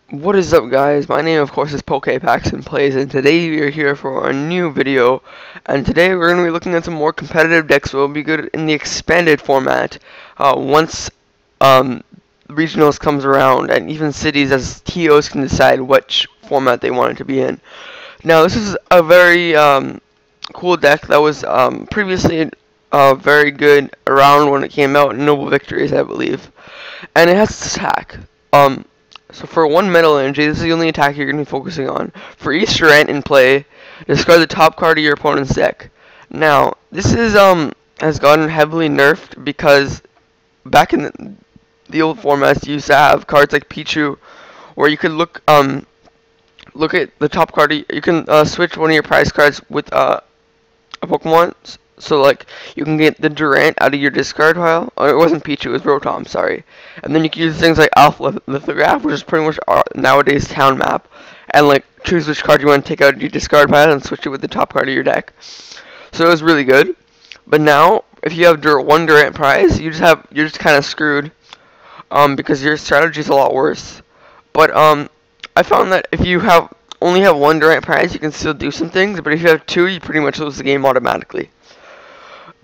What is up, guys? My name of course is PokePaxton Plays, and today we are here for a new video. And today we're going to be looking at some more competitive decks that will be good in the expanded format once regionals comes around, and even cities as TOs can decide which format they want it to be in. Now this is a very cool deck that was previously very good around when it came out, Noble Victories I believe, and it has attack. So for one metal energy, this is the only attack you're going to be focusing on. For each Durant in play, discard the top card of your opponent's deck. Now, this is has gotten heavily nerfed because back in the old formats, you used to have cards like Pichu, where you could look at the top card. You can switch one of your prize cards with a Pokemon. So like you can get the Durant out of your discard pile. Oh, it wasn't Pichu, it was Rotom, sorry. And then you can use things like Alpha Lithograph, which is pretty much our nowadays town map, and like choose which card you want to take out of your discard pile and switch it with the top card of your deck. So it was really good. But now, if you have one Durant prize, you're just kind of screwed, because your strategy is a lot worse. But I found that if you only have one Durant prize, you can still do some things. But if you have two, you pretty much lose the game automatically.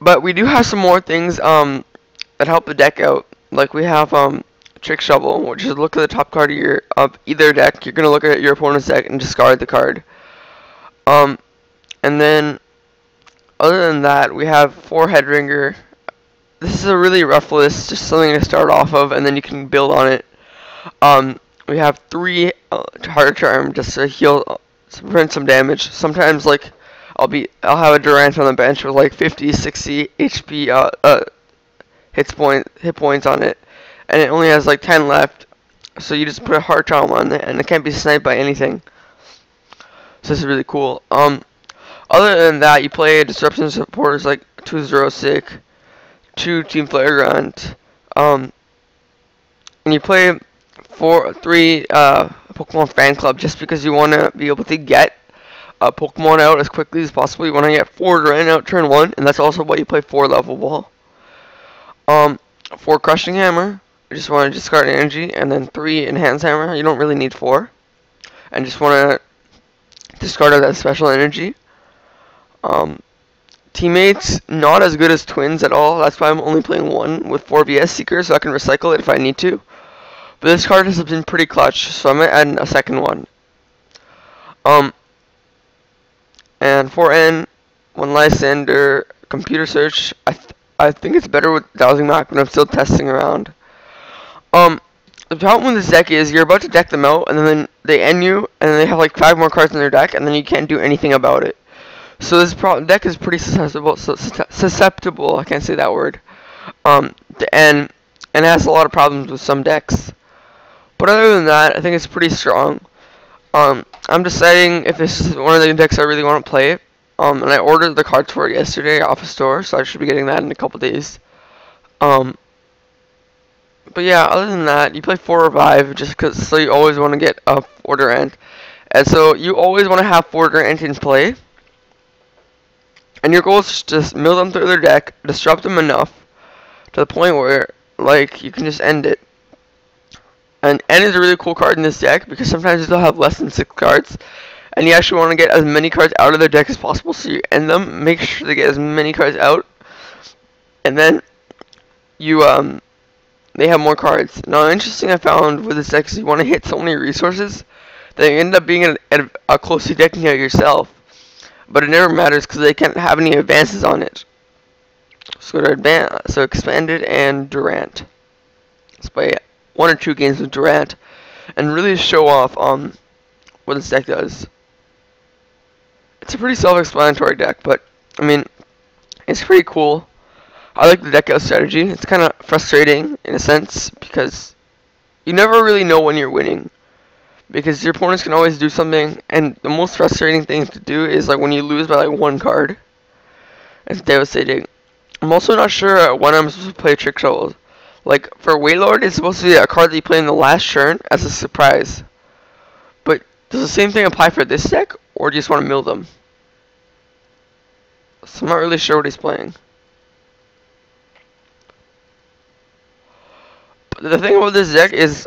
But we do have some more things that help the deck out. Like we have Trick Shovel, which is look at the top card of either deck. You're gonna look at your opponent's deck and discard the card. And then other than that, we have 4 Headringer. This is a really rough list, just something to start off of, and then you can build on it. We have 3 Heart Charm just to heal, to prevent some damage. Sometimes like I'll have a Durant on the bench with like 50, 60 HP hit points on it, and it only has like 10 left. So you just put a Heart Charm on it, and it can't be sniped by anything. So this is really cool. Other than that, you play disruption supporters like 2 Xerosic, 2 Team Flare Grunt, and you play 3 Pokemon Fan Club just because you want to be able to get Pokemon out as quickly as possible. You want to get 4 Durant out turn 1, and that's also why you play 4 Level Ball. 4 Crushing Hammer, you just want to discard energy, and then 3 Enhance Hammer, you don't really need 4, and just want to discard that special energy. Teammates, not as good as Twins at all, that's why I'm only playing 1 with 4 VS Seekers, so I can recycle it if I need to. But this card has been pretty clutch, so I'm going to add a second one. And 4N, 1 Lysander, Computer Search. I think it's better with Dowsing Mach, but I'm still testing around. The problem with this deck is you're about to deck them out, and then they end you, and then they have like 5 more cards in their deck, and then you can't do anything about it. So this deck is pretty susceptible. I can't say that word. To end, and it has a lot of problems with some decks. But other than that, I think it's pretty strong. I'm deciding if this is one of the decks I really want to play. And I ordered the cards for it yesterday off a store, so I should be getting that in a couple days. But yeah, other than that, you play 4 Revive just because, so you always want to get a 4 Durant. And so you always want to have 4 Durant in play. And your goal is just mill them through their deck, disrupt them enough to the point where, like, you can just end it. And N is a really cool card in this deck because sometimes they'll have less than 6 cards, and you actually want to get as many cards out of their deck as possible. So you end them, make sure they get as many cards out, and then you they have more cards. Now, interesting I found with this deck is you want to hit so many resources that you end up being closely decking out yourself, but it never matters because they can't have any advances on it. So go to expanded and Durant. Let's play 1 or 2 games with Durant and really show off what this deck does. It's a pretty self-explanatory deck, but I mean, it's pretty cool. I like the deck out strategy. It's kind of frustrating in a sense because you never really know when you're winning because your opponents can always do something, and the most frustrating thing to do is like when you lose by like 1 card. It's devastating. I'm also not sure when I'm supposed to play Trick Shovel. Like, for Wailord, it's supposed to be a card that you play in the last turn as a surprise. But does the same thing apply for this deck, or do you just want to mill them? So I'm not really sure what he's playing. But the thing about this deck is,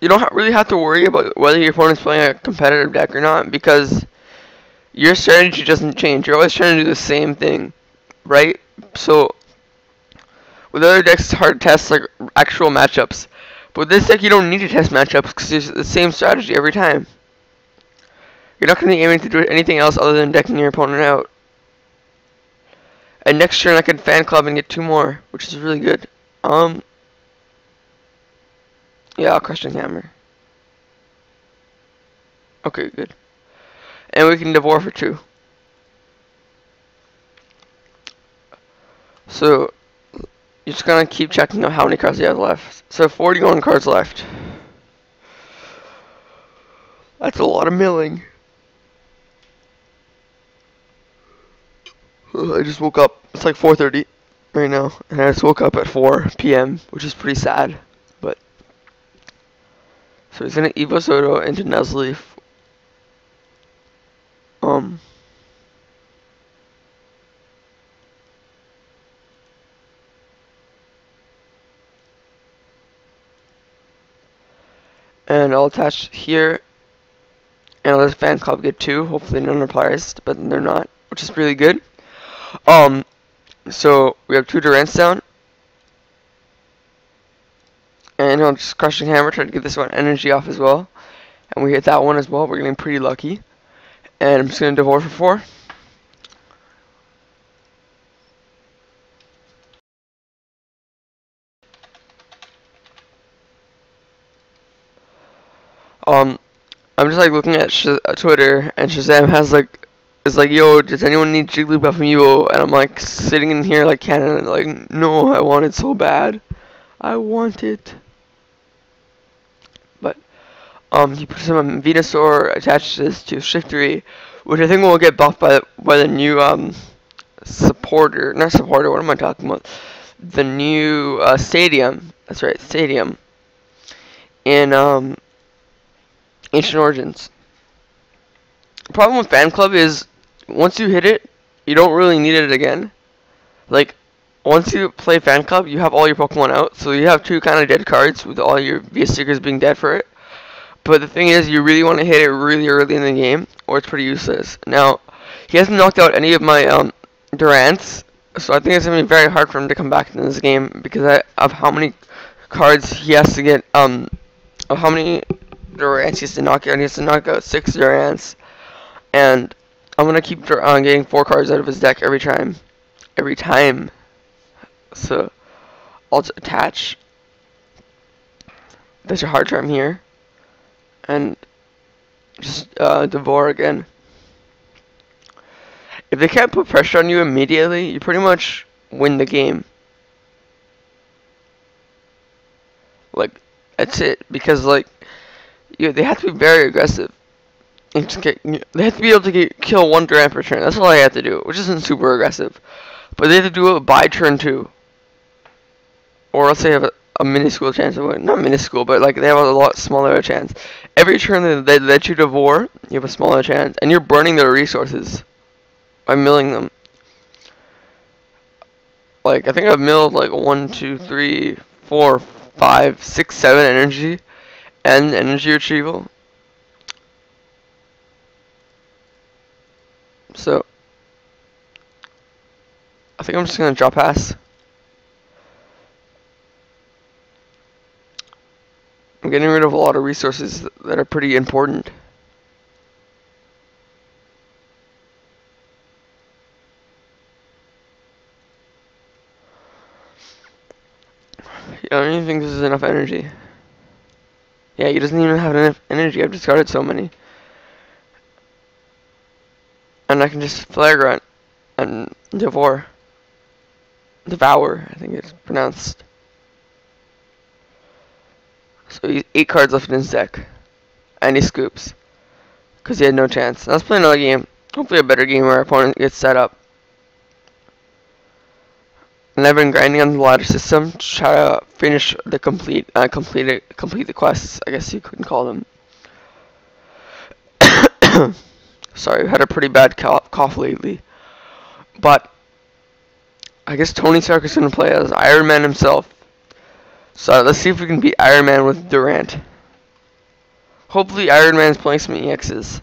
you don't really have to worry about whether your opponent's playing a competitive deck or not, because your strategy doesn't change. You're always trying to do the same thing, right? So with other decks, it's hard to test like actual matchups. But with this deck, you don't need to test matchups because it's the same strategy every time. You're not going to be aiming to do anything else other than decking your opponent out. And next turn, I can fan club and get 2 more, which is really good. Yeah, I'll Crushing Hammer. Okay, good. And we can Devour for 2. So, you're just gonna keep checking out how many cards you have left. So, 41 cards left. That's a lot of milling. I just woke up. It's like 4:30 right now, and I just woke up at 4 p.m., which is pretty sad. But so he's gonna Evo Soto into Nuzleaf. And I'll attach here, and I'll let Fan Club get 2. Hopefully none replies, but they're not, which is really good. So we have 2 Durants down. And I'll just Crushing Hammer, try to get this one energy off as well. And we hit that one as well. We're getting pretty lucky. And I'm just going to Devour for 4. I'm just like looking at Twitter, and Shazam has like, is like, yo, does anyone need Jigglypuff Amiibo? And I'm like sitting in here like Canada, like, no, I want it so bad. I want it. But he put some Venusaur, attached this to Shiftery, which I think will get buffed by the new supporter, not supporter. What am I talking about? The new stadium. That's right, stadium. In Ancient Origins. The problem with Fan Club is once you hit it, you don't really need it again. Like, once you play Fan Club, you have all your Pokemon out, so you have 2 kind of dead cards with all your VS stickers being dead for it. But the thing is, you really want to hit it really early in the game, or it's pretty useless. Now, he hasn't knocked out any of my Durants, so I think it's going to be very hard for him to come back in this game because of how many cards he has to get, of how many Durants he has to knock out. He has to knock out 6 Durants, and I'm going to keep getting 4 cards out of his deck every time. So, I'll just attach. There's a hard charm here. And just Devour again. If they can't put pressure on you immediately, you pretty much win the game. Like, that's it. Because, like, they have to be very aggressive. They have to be able to kill 1 Durant per turn. That's all they have to do, which isn't super aggressive. But they have to do it by turn 2. Or else they have a minuscule chance of winning. Not minuscule, but like they have a lot smaller chance. Every turn they let you Devour, you have a smaller chance. And you're burning their resources by milling them. Like, I think I've milled like 1, 2, 3, 4, 5, 6, 7 energy. And energy retrieval. So, I think I'm just going to drop pass. I'm getting rid of a lot of resources that are pretty important. I don't even think this is enough energy. Yeah, he doesn't even have enough energy. I've discarded so many. And I can just Flare Grunt and Devour. Devour, I think it's pronounced. So he's 8 cards left in his deck. And he scoops. Because he had no chance. Let's play another game. Hopefully a better game where our opponent gets set up. And I've been grinding on the ladder system to try to finish the complete the quests, I guess you could call them. Sorry, I've had a pretty bad cough lately. But I guess Tony Stark is going to play as Iron Man himself. So let's see if we can beat Iron Man with Durant. Hopefully Iron Man's playing some EXs,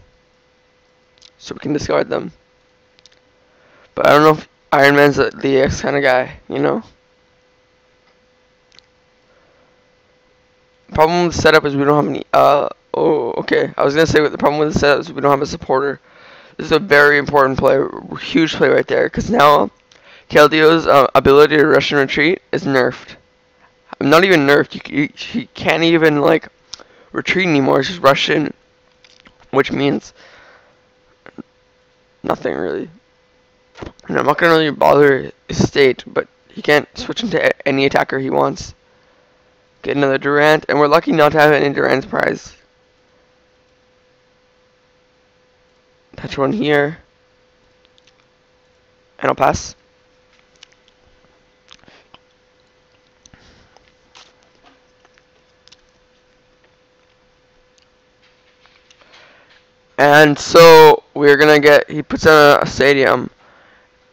so we can discard them. But I don't know if Iron Man's the EX kind of guy, you know? Problem with the setup is we don't have any, okay. I was gonna say what the problem with the setup is we don't have a supporter. This is a very important play, huge play right there, because now Keldio's ability to rush and retreat is nerfed. Not even nerfed, he can't even, like, retreat anymore, it's just rush in, which means nothing, really. And I'm not gonna really bother his state, but he can't switch into any attacker he wants. Get another Durant, and we're lucky not to have any Durant's prize. Touch one here, and I'll pass. And so we're gonna get, he puts on a stadium,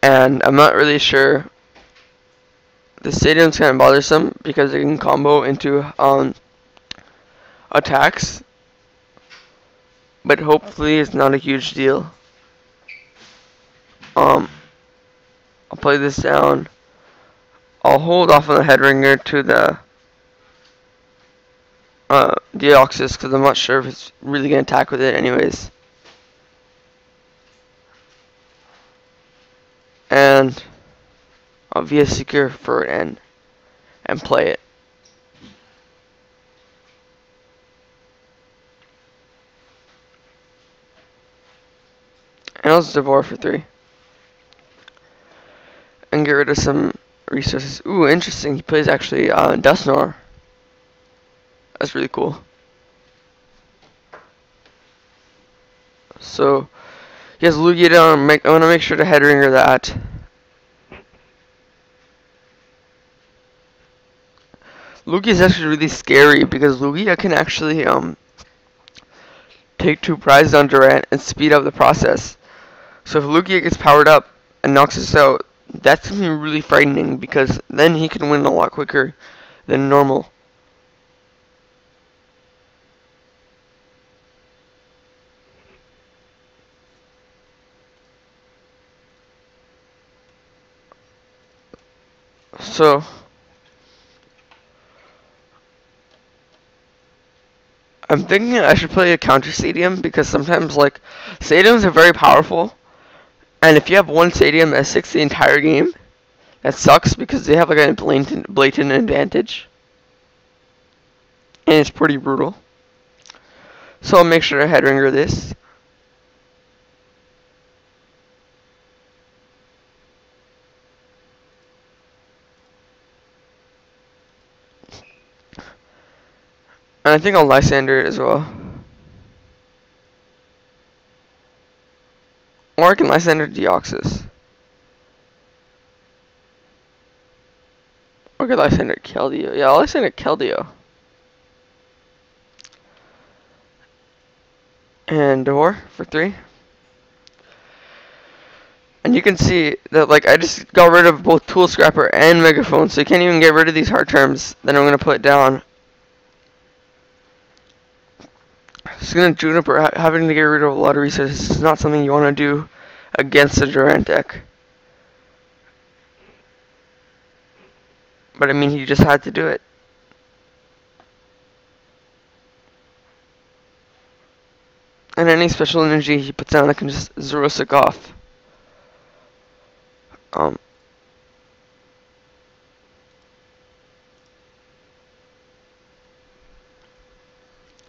and I'm not really sure. The stadium's kind of bothersome because it can combo into attacks, but hopefully it's not a huge deal. I'll play this down. I'll hold off on the headringer to the Deoxys because I'm not sure if it's really gonna attack with it anyways. And I'll be a seeker for an N and play it. And I'll just devour for 3. And get rid of some resources. Ooh, interesting. He plays actually Dustnor. That's really cool. So he has Lugia down. I want to make sure to headringer that. Lugia is actually really scary because Lugia can actually take 2 prizes on Durant and speed up the process. So if Lugia gets powered up and knocks us out, that's going to be really frightening because then he can win a lot quicker than normal. So I'm thinking I should play a counter stadium because sometimes, like, stadiums are very powerful, and if you have one stadium that sticks the entire game, that sucks because they have like a blatant advantage, and it's pretty brutal. So I'll make sure to headringer this. And I think I'll Lysander it as well. Or I can Lysander Deoxys. Or I could Lysander Keldeo. Yeah, I'll Lysander Keldeo. And Devour for 3. And you can see that, like, I just got rid of both Tool Scrapper and Megaphone, so you can't even get rid of these hard terms. Then I'm going to put it down. Just gonna Juniper, having to get rid of a lot of resources is not something you want to do against a Durant deck. But I mean, he just had to do it. And any special energy he puts down, I can just Xerosic off.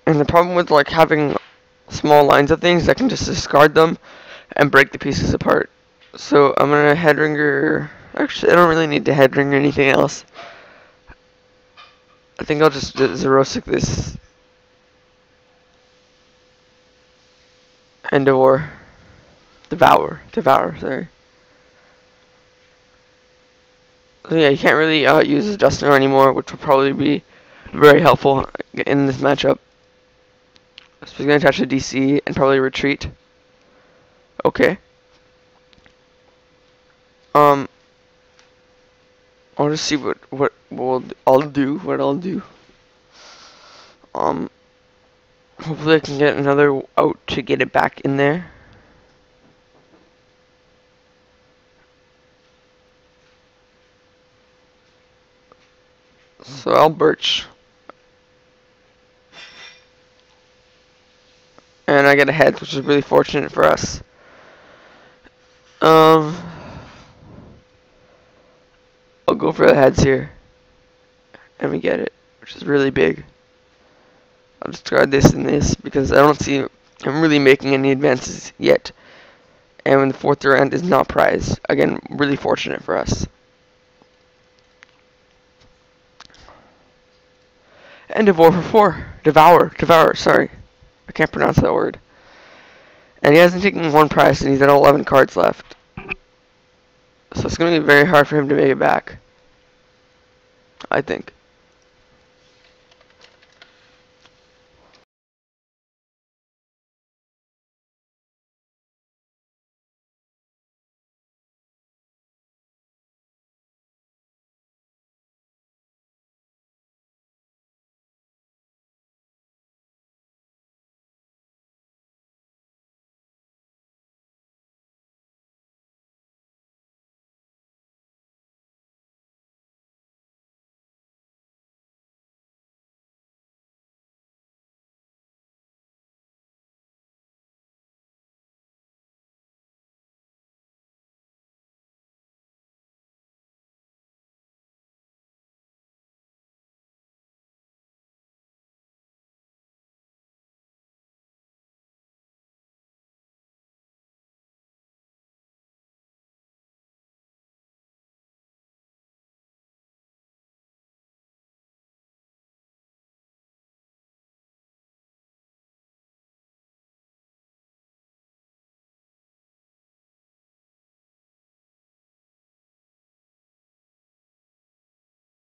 And the problem with, like, having small lines of things, I can just discard them and break the pieces apart. So I'm gonna headringer. Actually, I don't really need to headringer anything else. I think I'll just Xerosic this and Devour, sorry. So yeah, you can't really use his Dustner anymore, which will probably be very helpful in this matchup. So he's gonna attach a DC and probably retreat. Okay. I'll just see what I'll do. Hopefully I can get another out to get it back in there. So I'll birch. And I get a head, which is really fortunate for us. I'll go for the heads here. And we get it, which is really big. I'll discard this and this because I don't see him really making any advances yet. And when the 4th Durant is not prized. Again, really fortunate for us. And Devour for 4. Devour, sorry. I can't pronounce that word. And he hasn't taken 1 prize and he's at 11 cards left. So it's going to be very hard for him to make it back, I think.